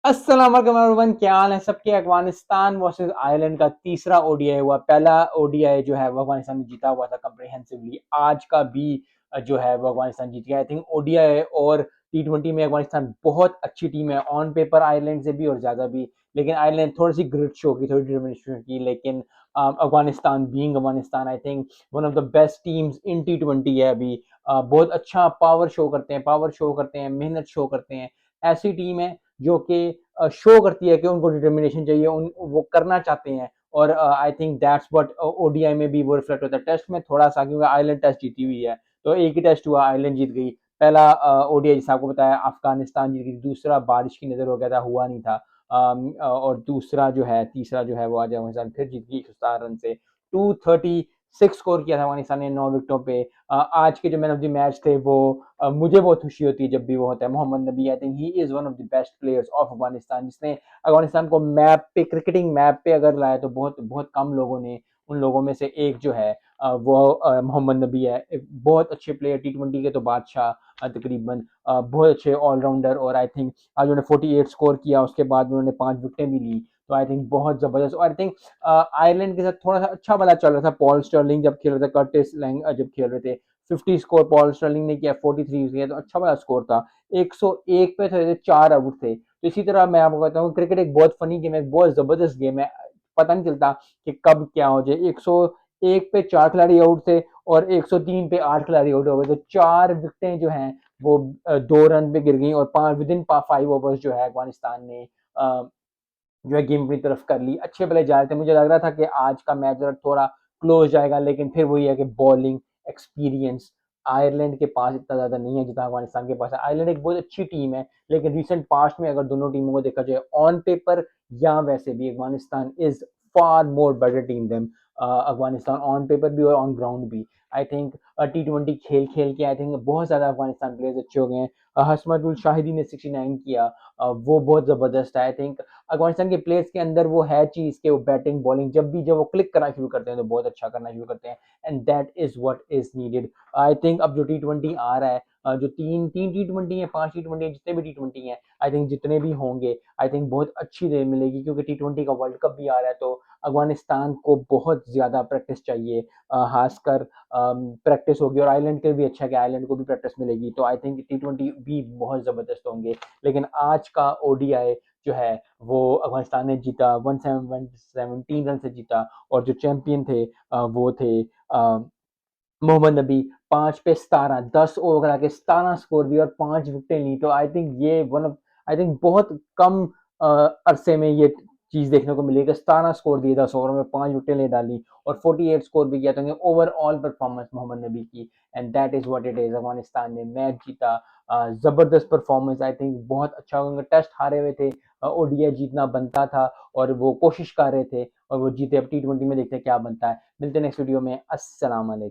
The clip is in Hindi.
अस्सलाम वालेकुम एवरीवन, क्या हाल है सबके। अफगानिस्तान वर्सेस आयरलैंड का तीसरा ओडीआई हुआ। पहला ओडीआई जो है वो अफगानिस्तान ने जीता हुआ था कंप्रिहेंसिवली। आज का भी जो है वो अफगानिस्तान जीत गया। आई थिंक ओडीआई और टी20 में अफगानिस्तान बहुत अच्छी टीम है, ऑन पेपर आयरलैंड से भी और ज्यादा भी। लेकिन आयरलैंड थोड़ी सी ग्रिट शो की, थोड़ी डिटर्मिनेशन की। लेकिन Afghanistan being Afghanistan, I think one of the best teams in टी20 है अभी। बहुत अच्छा पावर शो करते हैं, मेहनत शो करते हैं। ऐसी टीम है जो कि शो करती है कि उनको डिटर्मिनेशन चाहिए, वो करना चाहते हैं। और I think that's what ODI में भी वो रिफ्लेक्ट होता है। टेस्ट में थोड़ा सा, क्योंकि आयरलैंड टेस्ट जीती हुई है, तो एक ही टेस्ट हुआ, आयरलैंड जीत गई। पहला ओडीआई जैसे आपको बताया अफगानिस्तान जीत गई, दूसरा बारिश की नजर हो गया था, हुआ नहीं था। और दूसरा जो है, तीसरा जो है वो आज अफगानिस्तान फिर जीत गई 117 रन से। 236 स्कोर किया था अफगानिस्तान ने 9 विकेटों पे। आज के जो मैन ऑफ द मैच थे वो मुझे बहुत खुशी होती है जब भी वो होता है। मोहम्मद नबी, I think he is one of the best players of Afghanistan, जिसने अफगानिस्तान को मैप पे, क्रिकेटिंग मैप पे अगर लाया तो बहुत बहुत कम लोगों ने, उन लोगों में से एक जो है वो मोहम्मद नबी है। एक बहुत अच्छे प्लेयर, टी20 के तो बादशाह तकरीबन, बहुत अच्छे ऑलराउंडर। और आई थिंक आज उन्होंने 48 स्कोर किया, उसके बाद उन्होंने 5 विकेटें भी ली। तो आई थिंक बहुत जबरदस्त। और आई थिंक आयरलैंड के साथ थोड़ा सा अच्छा भला चल रहा था। पॉल स्टर्लिंग जब खेल रहे थे, कर्टिस लैंग जब खेल रहे थे, 50 स्कोर पॉल स्टर्लिंग ने किया, 43 किया, तो अच्छा बड़ा स्कोर था। 101 पे थे, 4 आउट थे। तो इसी तरह मैं आपको कहता हूँ, क्रिकेट एक बहुत फनी गेम है, एक बहुत जबरदस्त गेम है। पता नहीं चलता कि कब क्या हो जाए। 101 पे 4 खिलाड़ी आउट थे और 103 पे 8 खिलाड़ी आउट हो गए, तो 4 विकेटें जो हैं वो 2 रन पे गिर गई। और 5 ओवर्स जो है अफगानिस्तान ने जो है गेम अपनी तरफ कर ली। अच्छे भले जा रहे थे, मुझे लग रहा था कि आज का मैच जरा थोड़ा क्लोज जाएगा, लेकिन फिर वही है कि बॉलिंग एक्सपीरियंस आयरलैंड के पास इतना ज्यादा नहीं है जितना अफगानिस्तान के पास है। आयरलैंड एक बहुत अच्छी टीम है, लेकिन रिसेंट पास्ट में अगर दोनों टीमों को देखा जाए ऑन पेपर या वैसे भी, Afghanistan is far more better team them. Afghanistan on paper भी और ऑन ग्राउंड भी। आई थिंक टी20 खेल खेल के आई थिंक बहुत ज्यादा अफगानिस्तान प्लेयर्स अच्छे हो गए हैं। हसमतुल शाहिदी ने 69 किया, वो बहुत जबरदस्त है। आई थिंक अफगानिस्तान के प्लेयर्स के अंदर वो है चीज के, वो बैटिंग बॉलिंग जब वो क्लिक करना शुरू करते हैं तो बहुत अच्छा करना शुरू करते हैं। And that is what is needed. I think अब जो टी20 आ रहा है, जो तीन तीन टी20 है, 5 टी20 है, जितने भी टी20 है, आई थिंक जितने भी होंगे, आई थिंक बहुत अच्छी देर मिलेगी, क्योंकि टी20 का वर्ल्ड कप भी आ रहा है। तो अफगानिस्तान को बहुत ज्यादा प्रैक्टिस चाहिए, खासकर प्रैक्टिस होगी। और आयरलैंड के भी अच्छा है कि आयरलैंड को भी प्रैक्टिस मिलेगी, तो आई थिंक टी20 भी बहुत जबरदस्त होंगे। लेकिन आज का ओडीआई जो है वो अफगानिस्तान ने जीता, 117 रन से जीता। और जो चैंपियन थे वो थे मोहम्मद नबी। 5 पे 17, 10 ओवर आके 17 स्कोर दिया और 5 विकेटें ली। तो आई थिंक ये वन ऑफ, आई थिंक बहुत कम अरसे में ये चीज देखने को मिलेगी। 17 स्कोर दिए 10 ओवर में, 5 विकेटें ले डाली और 48 स्कोर भी किया। तो ओवरऑल परफॉर्मेंस मोहम्मद नबी की, and that is what it is. Afghanistan ने मैच जीता, जबरदस्त परफॉर्मेंस। आई थिंक बहुत अच्छा होगा। टेस्ट हारे हुए थे, ओडीआई जीतना बनता था और वो कोशिश कर रहे थे और वो जीते। अब टी20 में देखते हैं क्या बनता है। मिलते हैं नेक्स्ट वीडियो में। अस्सलाम वालेकुम।